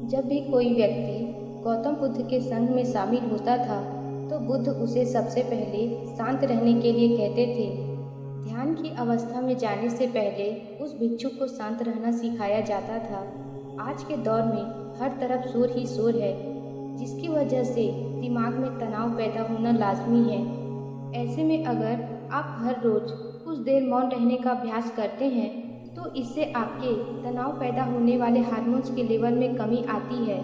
जब भी कोई व्यक्ति गौतम बुद्ध के संग में शामिल होता था तो बुद्ध उसे सबसे पहले शांत रहने के लिए कहते थे। ध्यान की अवस्था में जाने से पहले उस भिक्षु को शांत रहना सिखाया जाता था। आज के दौर में हर तरफ शोर ही शोर है, जिसकी वजह से दिमाग में तनाव पैदा होना लाजमी है। ऐसे में अगर आप हर रोज कुछ देर मौन रहने का अभ्यास करते हैं तो इससे आपके तनाव पैदा होने वाले हार्मोन्स के लेवल में कमी आती है।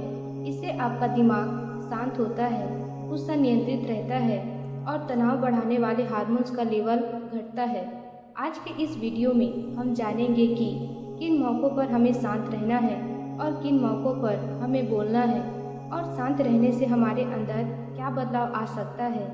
इससे आपका दिमाग शांत होता है, गुस्सा नियंत्रित रहता है और तनाव बढ़ाने वाले हार्मोन्स का लेवल घटता है। आज के इस वीडियो में हम जानेंगे कि किन मौक़ों पर हमें शांत रहना है और किन मौक़ों पर हमें बोलना है और शांत रहने से हमारे अंदर क्या बदलाव आ सकता है।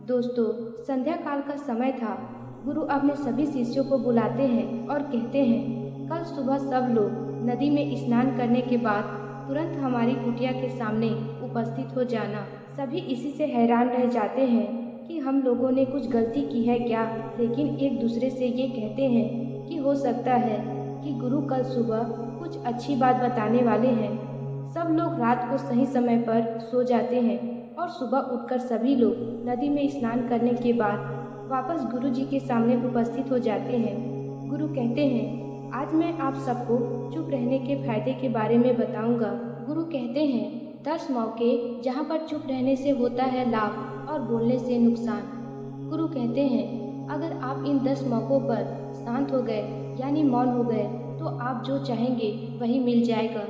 दोस्तों, संध्या काल का समय था। गुरु अपने सभी शिष्यों को बुलाते हैं और कहते हैं, कल सुबह सब लोग नदी में स्नान करने के बाद तुरंत हमारी कुटिया के सामने उपस्थित हो जाना। सभी इसी से हैरान रह जाते हैं कि हम लोगों ने कुछ गलती की है क्या, लेकिन एक दूसरे से ये कहते हैं कि हो सकता है कि गुरु कल सुबह कुछ अच्छी बात बताने वाले हैं। सब लोग रात को सही समय पर सो जाते हैं और सुबह उठकर सभी लोग नदी में स्नान करने के बाद वापस गुरु जी के सामने उपस्थित हो जाते हैं। गुरु कहते हैं, आज मैं आप सबको चुप रहने के फायदे के बारे में बताऊंगा। गुरु कहते हैं, 10 मौके जहां पर चुप रहने से होता है लाभ और बोलने से नुकसान। गुरु कहते हैं, अगर आप इन 10 मौक़ों पर शांत हो गए यानी मौन हो गए तो आप जो चाहेंगे वही मिल जाएगा।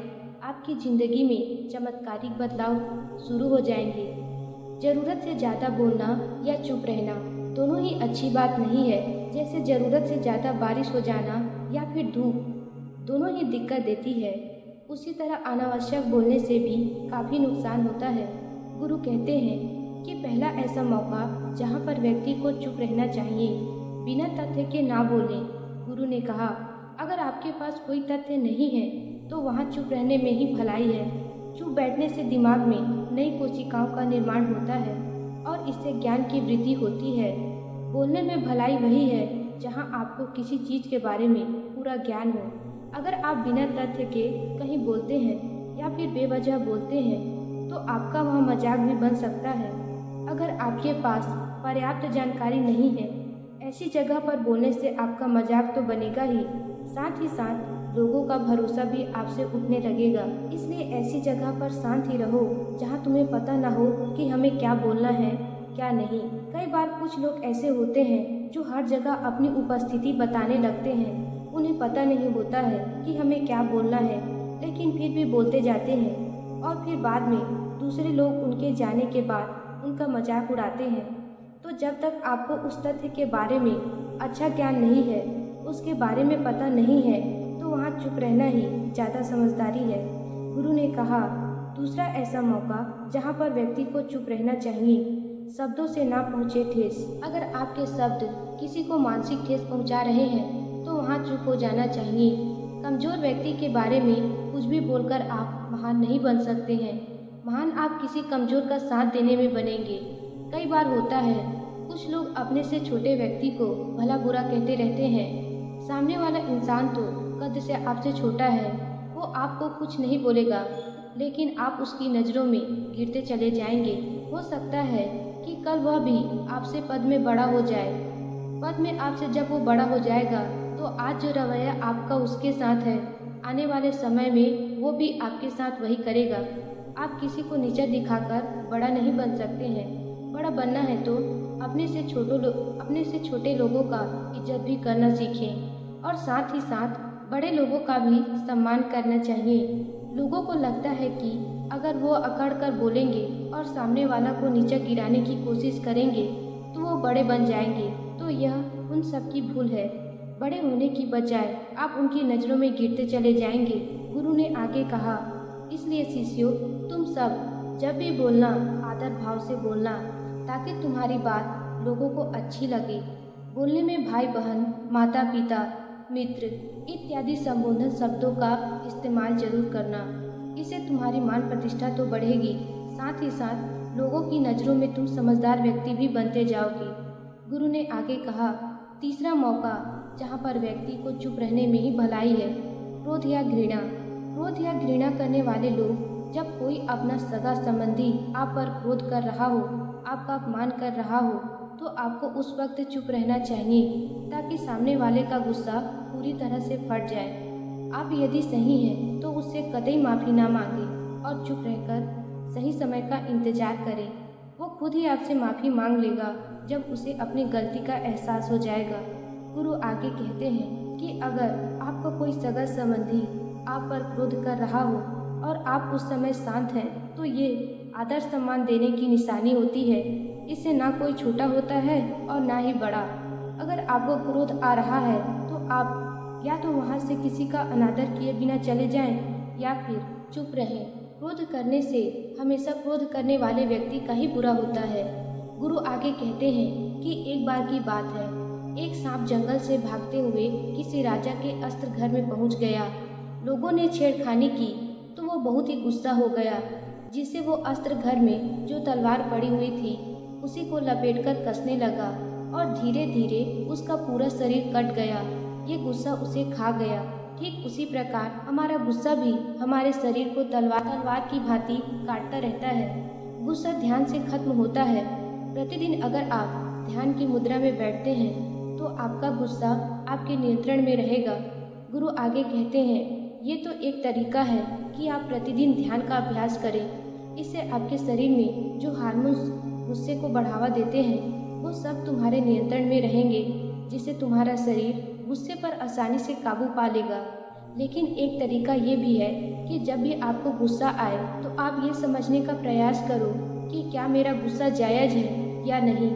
आपकी ज़िंदगी में चमत्कारिक बदलाव शुरू हो जाएंगे। ज़रूरत से ज़्यादा बोलना या चुप रहना दोनों ही अच्छी बात नहीं है। जैसे ज़रूरत से ज़्यादा बारिश हो जाना या फिर धूप, दोनों ही दिक्कत देती है, उसी तरह अनावश्यक बोलने से भी काफ़ी नुकसान होता है। गुरु कहते हैं कि पहला ऐसा मौका जहाँ पर व्यक्ति को चुप रहना चाहिए, बिना तथ्य के ना बोलें। गुरु ने कहा, अगर आपके पास कोई तथ्य नहीं है तो वहाँ चुप रहने में ही भलाई है। चुप बैठने से दिमाग में नई कोशिकाओं का निर्माण होता है और इससे ज्ञान की वृद्धि होती है। बोलने में भलाई वही है जहाँ आपको किसी चीज़ के बारे में पूरा ज्ञान हो। अगर आप बिना तथ्य के कहीं बोलते हैं या फिर बेवजह बोलते हैं तो आपका वह मजाक भी बन सकता है। अगर आपके पास पर्याप्त जानकारी नहीं है, ऐसी जगह पर बोलने से आपका मजाक तो बनेगा ही, साथ ही साथ लोगों का भरोसा भी आपसे उठने लगेगा। इसलिए ऐसी जगह पर शांत ही रहो जहाँ तुम्हें पता ना हो कि हमें क्या बोलना है क्या नहीं। कई बार कुछ लोग ऐसे होते हैं जो हर जगह अपनी उपस्थिति बताने लगते हैं। उन्हें पता नहीं होता है कि हमें क्या बोलना है, लेकिन फिर भी बोलते जाते हैं और फिर बाद में दूसरे लोग उनके जाने के बाद उनका मजाक उड़ाते हैं। तो जब तक आपको उस तथ्य के बारे में अच्छा ज्ञान नहीं है, उसके बारे में पता नहीं है, तो वहाँ चुप रहना ही ज़्यादा समझदारी है। गुरु ने कहा, दूसरा ऐसा मौका जहाँ पर व्यक्ति को चुप रहना चाहिए, शब्दों से ना पहुँचे ठेस। अगर आपके शब्द किसी को मानसिक ठेस पहुँचा रहे हैं तो वहाँ चुप हो जाना चाहिए। कमज़ोर व्यक्ति के बारे में कुछ भी बोलकर आप महान नहीं बन सकते हैं। महान आप किसी कमज़ोर का साथ देने में बनेंगे। कई बार होता है कुछ लोग अपने से छोटे व्यक्ति को भला बुरा कहते रहते हैं। सामने वाला इंसान तो कद से आपसे छोटा है, वो आपको कुछ नहीं बोलेगा, लेकिन आप उसकी नज़रों में गिरते चले जाएंगे। हो सकता है कि कल वह भी आपसे पद में बड़ा हो जाए। पद में आपसे जब वो बड़ा हो जाएगा तो आज जो रवैया आपका उसके साथ है, आने वाले समय में वो भी आपके साथ वही करेगा। आप किसी को नीचा दिखाकर बड़ा नहीं बन सकते हैं। बड़ा बनना है तो अपने से छोटे लोगों का इज्जत भी करना सीखें और साथ ही साथ बड़े लोगों का भी सम्मान करना चाहिए। लोगों को लगता है कि अगर वो अकड़ कर बोलेंगे और सामने वाला को नीचा गिराने की कोशिश करेंगे तो वो बड़े बन जाएंगे, तो यह उन सब की भूल है। बड़े होने की बजाय आप उनकी नज़रों में गिरते चले जाएंगे। गुरु ने आगे कहा, इसलिए शिष्यों, तुम सब जब भी बोलना आदर भाव से बोलना, ताकि तुम्हारी बात लोगों को अच्छी लगे। बोलने में भाई बहन, माता पिता, मित्र इत्यादि संबोधन शब्दों का इस्तेमाल जरूर करना। इससे तुम्हारी मान प्रतिष्ठा तो बढ़ेगी, साथ ही साथ लोगों की नज़रों में तुम समझदार व्यक्ति भी बनते जाओगे। गुरु ने आगे कहा, तीसरा मौका जहाँ पर व्यक्ति को चुप रहने में ही भलाई है, क्रोध या घृणा। क्रोध या घृणा करने वाले लोग जब कोई अपना सगा संबंधी आप पर क्रोध कर रहा हो, आपका अपमान कर रहा हो, तो आपको उस वक्त चुप रहना चाहिए ताकि सामने वाले का गुस्सा पूरी तरह से फट जाए। आप यदि सही हैं तो उससे कतई माफ़ी ना मांगें और चुप रहकर सही समय का इंतजार करें। वो खुद ही आपसे माफ़ी मांग लेगा जब उसे अपनी गलती का एहसास हो जाएगा। गुरु आगे कहते हैं कि अगर आपका कोई सगा संबंधी आप पर क्रोध कर रहा हो और आप उस समय शांत हैं तो ये आदर सम्मान देने की निशानी होती है। इससे ना कोई छोटा होता है और ना ही बड़ा। अगर आपको क्रोध आ रहा है तो आप या तो वहाँ से किसी का अनादर किए बिना चले जाएं या फिर चुप रहें। क्रोध करने से हमेशा क्रोध करने वाले व्यक्ति का ही बुरा होता है। गुरु आगे कहते हैं कि एक बार की बात है, एक सांप जंगल से भागते हुए किसी राजा के अस्त्र घर में पहुंच गया। लोगों ने छेड़खानी की तो वो बहुत ही गुस्सा हो गया, जिससे वो अस्त्र घर में जो तलवार पड़ी हुई थी उसी को लपेटकर कसने लगा और धीरे धीरे उसका पूरा शरीर कट गया। ये गुस्सा उसे खा गया। ठीक उसी प्रकार हमारा गुस्सा भी हमारे शरीर को तलवार की भांति काटता रहता है। गुस्सा ध्यान से खत्म होता है। प्रतिदिन अगर आप ध्यान की मुद्रा में बैठते हैं तो आपका गुस्सा आपके नियंत्रण में रहेगा। गुरु आगे कहते हैं, ये तो एक तरीका है कि आप प्रतिदिन ध्यान का अभ्यास करें। इससे आपके शरीर में जो हार्मोन्स गुस्से को बढ़ावा देते हैं वो सब तुम्हारे नियंत्रण में रहेंगे, जिससे तुम्हारा शरीर गुस्से पर आसानी से काबू पा लेगा। लेकिन एक तरीका ये भी है कि जब भी आपको गुस्सा आए तो आप ये समझने का प्रयास करो कि क्या मेरा गुस्सा जायज़ है या नहीं,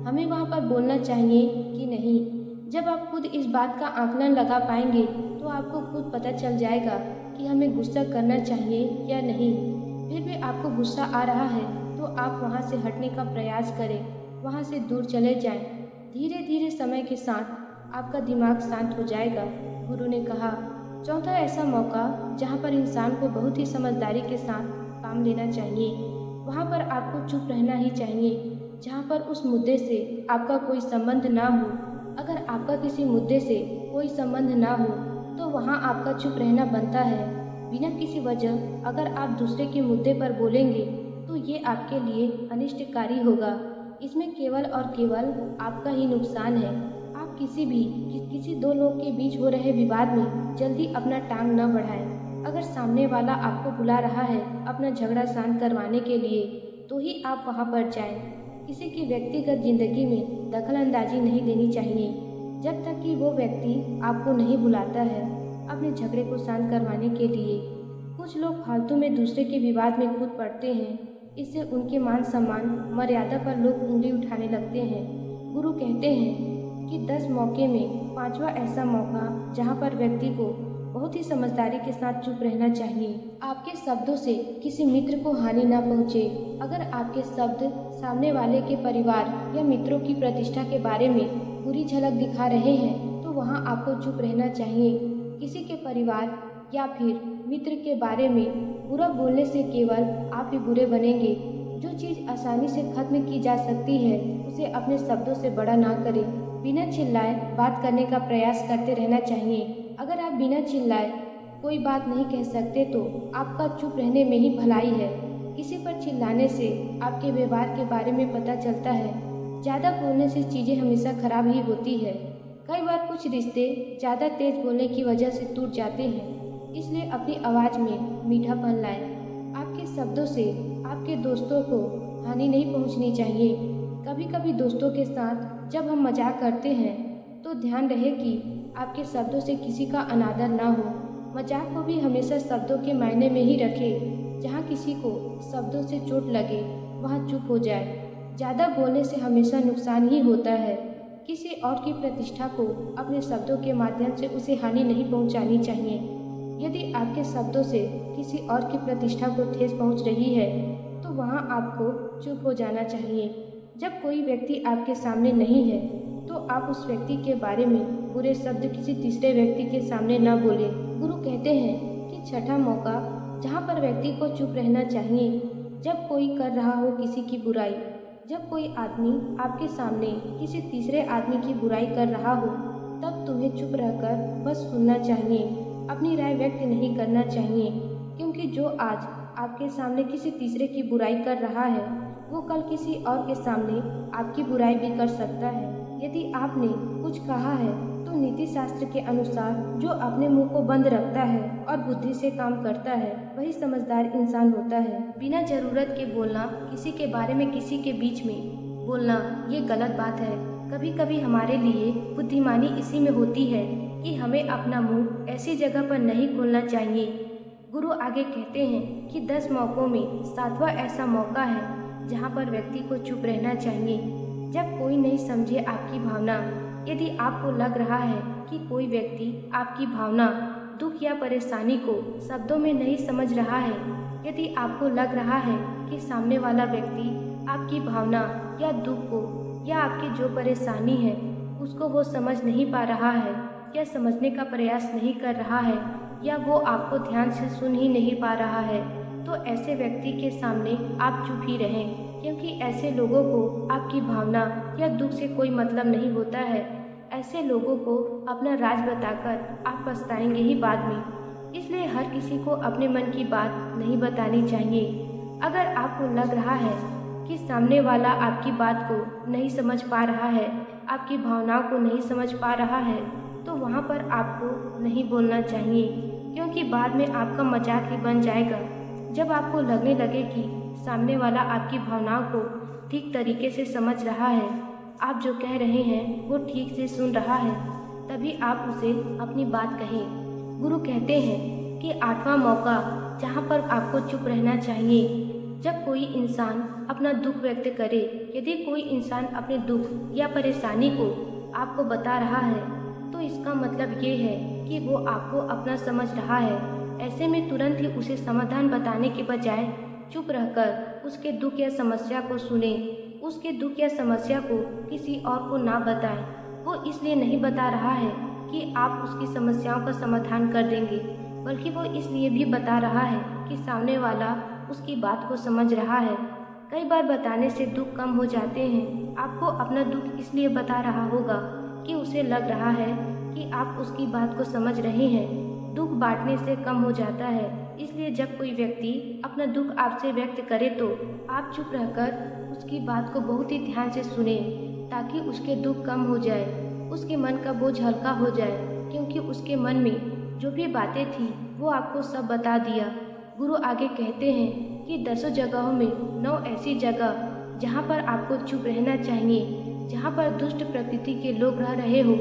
हमें वहाँ पर बोलना चाहिए कि नहीं। जब आप खुद इस बात का आकलन लगा पाएंगे तो आपको खुद पता चल जाएगा कि हमें गुस्सा करना चाहिए या नहीं। फिर भी आपको गुस्सा आ रहा है तो आप वहाँ से हटने का प्रयास करें, वहाँ से दूर चले जाएं। धीरे धीरे समय के साथ आपका दिमाग शांत हो जाएगा। गुरु ने कहा, चौथा ऐसा मौका जहाँ पर इंसान को बहुत ही समझदारी के साथ काम लेना चाहिए, वहाँ पर आपको चुप रहना ही चाहिए जहाँ पर उस मुद्दे से आपका कोई संबंध ना हो। अगर आपका किसी मुद्दे से कोई संबंध ना हो तो वहाँ आपका चुप रहना बनता है। बिना किसी वजह अगर आप दूसरे के मुद्दे पर बोलेंगे तो ये आपके लिए अनिष्टकारी होगा। इसमें केवल और केवल आपका ही नुकसान है। आप किसी दो लोग के बीच हो रहे विवाद में जल्दी अपना टांग न बढ़ाएं। अगर सामने वाला आपको बुला रहा है अपना झगड़ा शांत करवाने के लिए तो ही आप वहां पर जाएं। किसी की व्यक्तिगत जिंदगी में दखल अंदाजी नहीं देनी चाहिए जब तक कि वो व्यक्ति आपको नहीं बुलाता है अपने झगड़े को शांत करवाने के लिए। कुछ लोग फालतू में दूसरे के विवाद में कूद पड़ते हैं। इससे उनके मान सम्मान मर्यादा पर लोग उंगली उठाने लगते हैं। गुरु कहते हैं कि 10 मौके में 5वां ऐसा मौका जहां पर व्यक्ति को बहुत ही समझदारी के साथ चुप रहना चाहिए। आपके शब्दों से किसी मित्र को हानि ना पहुंचे। अगर आपके शब्द सामने वाले के परिवार या मित्रों की प्रतिष्ठा के बारे में बुरी झलक दिखा रहे हैं तो वहां आपको चुप रहना चाहिए। किसी के परिवार या फिर मित्र के बारे में बुरा बोलने से केवल आप ही बुरे बनेंगे। जो चीज़ आसानी से खत्म की जा सकती है उसे अपने शब्दों से बड़ा ना करें। बिना चिल्लाए बात करने का प्रयास करते रहना चाहिए। अगर आप बिना चिल्लाए कोई बात नहीं कह सकते तो आपका चुप रहने में ही भलाई है। किसी पर चिल्लाने से आपके व्यवहार के बारे में पता चलता है। ज़्यादा बोलने से चीज़ें हमेशा खराब ही होती है। कई बार कुछ रिश्ते ज़्यादा तेज बोलने की वजह से टूट जाते हैं। इसलिए अपनी आवाज़ में मीठापन लाएं। आपके शब्दों से आपके दोस्तों को हानि नहीं पहुंचनी चाहिए। कभी कभी दोस्तों के साथ जब हम मजाक करते हैं तो ध्यान रहे कि आपके शब्दों से किसी का अनादर ना हो। मजाक को भी हमेशा शब्दों के मायने में ही रखें। जहाँ किसी को शब्दों से चोट लगे वहाँ चुप हो जाए। ज़्यादा बोलने से हमेशा नुकसान ही होता है। किसी और की प्रतिष्ठा को अपने शब्दों के माध्यम से उसे हानि नहीं पहुँचानी चाहिए। यदि आपके शब्दों से किसी और की प्रतिष्ठा को ठेस पहुँच रही है तो वहाँ आपको चुप हो जाना चाहिए। जब कोई व्यक्ति आपके सामने नहीं है तो आप उस व्यक्ति के बारे में बुरे शब्द किसी तीसरे व्यक्ति के सामने न बोले। गुरु कहते हैं कि छठा मौका जहाँ पर व्यक्ति को चुप रहना चाहिए जब कोई कर रहा हो किसी की बुराई। जब कोई आदमी आपके सामने किसी तीसरे आदमी की बुराई कर रहा हो तब तुम्हें चुप रहकर बस सुनना चाहिए। अपनी राय व्यक्त नहीं करना चाहिए, क्योंकि जो आज आपके सामने किसी तीसरे की बुराई कर रहा है, वो कल किसी और के सामने आपकी बुराई भी कर सकता है। यदि आपने कुछ कहा है तो नीति शास्त्र के अनुसार जो अपने मुंह को बंद रखता है और बुद्धि से काम करता है वही समझदार इंसान होता है। बिना जरूरत के बोलना, किसी के बारे में किसी के बीच में बोलना, ये गलत बात है। कभी कभी हमारे लिए बुद्धिमानी इसी में होती है कि हमें अपना मुंह ऐसी जगह पर नहीं खोलना चाहिए। गुरु आगे कहते हैं कि 10 मौक़ों में 7वां ऐसा मौका है जहाँ पर व्यक्ति को चुप रहना चाहिए, जब कोई नहीं समझे आपकी भावना। यदि आपको लग रहा है कि कोई व्यक्ति आपकी भावना, दुख या परेशानी को शब्दों में नहीं समझ रहा है, यदि आपको लग रहा है कि सामने वाला व्यक्ति आपकी भावना या दुख को या आपकी जो परेशानी है उसको वो समझ नहीं पा रहा है या समझने का प्रयास नहीं कर रहा है या वो आपको ध्यान से सुन ही नहीं पा रहा है, तो ऐसे व्यक्ति के सामने आप चुप ही रहें, क्योंकि ऐसे लोगों को आपकी भावना या दुख से कोई मतलब नहीं होता है। ऐसे लोगों को अपना राज बताकर आप पछताएंगे ही बाद में। इसलिए हर किसी को अपने मन की बात नहीं बतानी चाहिए। अगर आपको लग रहा है कि सामने वाला आपकी बात को नहीं समझ पा रहा है, आपकी भावनाओं को नहीं समझ पा रहा है, तो वहाँ पर आपको नहीं बोलना चाहिए, क्योंकि बाद में आपका मजाक ही बन जाएगा। जब आपको लगने लगे कि सामने वाला आपकी भावनाओं को ठीक तरीके से समझ रहा है, आप जो कह रहे हैं वो ठीक से सुन रहा है, तभी आप उसे अपनी बात कहें। गुरु कहते हैं कि 8वां मौका जहाँ पर आपको चुप रहना चाहिए, जब कोई इंसान अपना दुख व्यक्त करे। यदि कोई इंसान अपने दुख या परेशानी को आपको बता रहा है तो इसका मतलब ये है कि वो आपको अपना समझ रहा है। ऐसे में तुरंत ही उसे समाधान बताने के बजाय चुप रहकर उसके दुख या समस्या को सुने। उसके दुख या समस्या को किसी और को ना बताएं। वो इसलिए नहीं बता रहा है कि आप उसकी समस्याओं का समाधान कर देंगे, बल्कि वो इसलिए भी बता रहा है कि सामने वाला उसकी बात को समझ रहा है। कई बार बताने से दुख कम हो जाते हैं। आपको अपना दुख इसलिए बता रहा होगा कि उसे लग रहा है कि आप उसकी बात को समझ रहे हैं। दुख बांटने से कम हो जाता है। इसलिए जब कोई व्यक्ति अपना दुख आपसे व्यक्त करे तो आप चुप रहकर उसकी बात को बहुत ही ध्यान से सुने, ताकि उसके दुख कम हो जाए, उसके मन का बोझ हल्का हो जाए, क्योंकि उसके मन में जो भी बातें थी वो आपको सब बता दिया। गुरु आगे कहते हैं कि 10 जगहों में 9 ऐसी जगह जहाँ पर आपको चुप रहना चाहिए। जहाँ पर दुष्ट प्रकृति के लोग रह रहे हो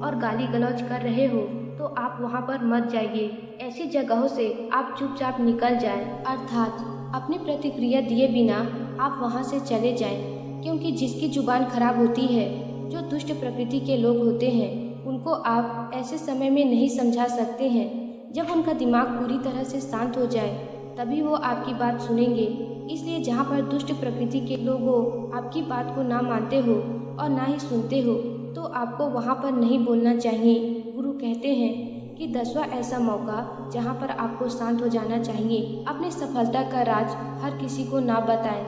और गाली गलौज कर रहे हो तो आप वहाँ पर मत जाइए। ऐसी जगहों से आप चुपचाप निकल जाएं, अर्थात अपनी प्रतिक्रिया दिए बिना आप वहाँ से चले जाएं, क्योंकि जिसकी जुबान खराब होती है, जो दुष्ट प्रकृति के लोग होते हैं, उनको आप ऐसे समय में नहीं समझा सकते हैं। जब उनका दिमाग पूरी तरह से शांत हो जाए तभी वो आपकी बात सुनेंगे। इसलिए जहाँ पर दुष्ट प्रकृति के लोग हो, आपकी बात को ना मानते हो और ना ही सुनते हो, तो आपको वहाँ पर नहीं बोलना चाहिए। गुरु कहते हैं कि 10वां ऐसा मौका जहाँ पर आपको शांत हो जाना चाहिए। अपनी सफलता का राज हर किसी को ना बताएं।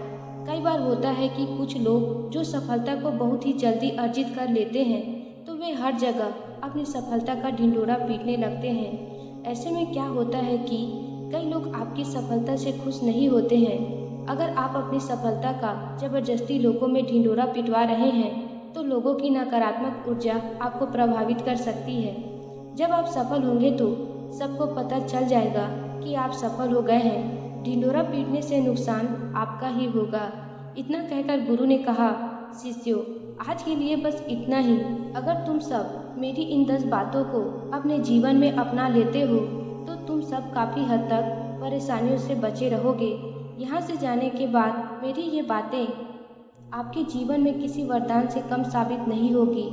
कई बार होता है कि कुछ लोग जो सफलता को बहुत ही जल्दी अर्जित कर लेते हैं तो वे हर जगह अपनी सफलता का ढिंढोरा पीटने लगते हैं। ऐसे में क्या होता है कि कई लोग आपकी सफलता से खुश नहीं होते हैं। अगर आप अपनी सफलता का जबरदस्ती लोगों में ढिंढोरा पिटवा रहे हैं तो लोगों की नकारात्मक ऊर्जा आपको प्रभावित कर सकती है। जब आप सफल होंगे तो सबको पता चल जाएगा कि आप सफल हो गए हैं। ढिंढोरा पीटने से नुकसान आपका ही होगा। इतना कहकर गुरु ने कहा, शिष्यों, आज के लिए बस इतना ही। अगर तुम सब मेरी इन 10 बातों को अपने जीवन में अपना लेते हो तो तुम सब काफ़ी हद तक परेशानियों से बचे रहोगे। यहाँ से जाने के बाद मेरी ये बातें आपके जीवन में किसी वरदान से कम साबित नहीं होगी।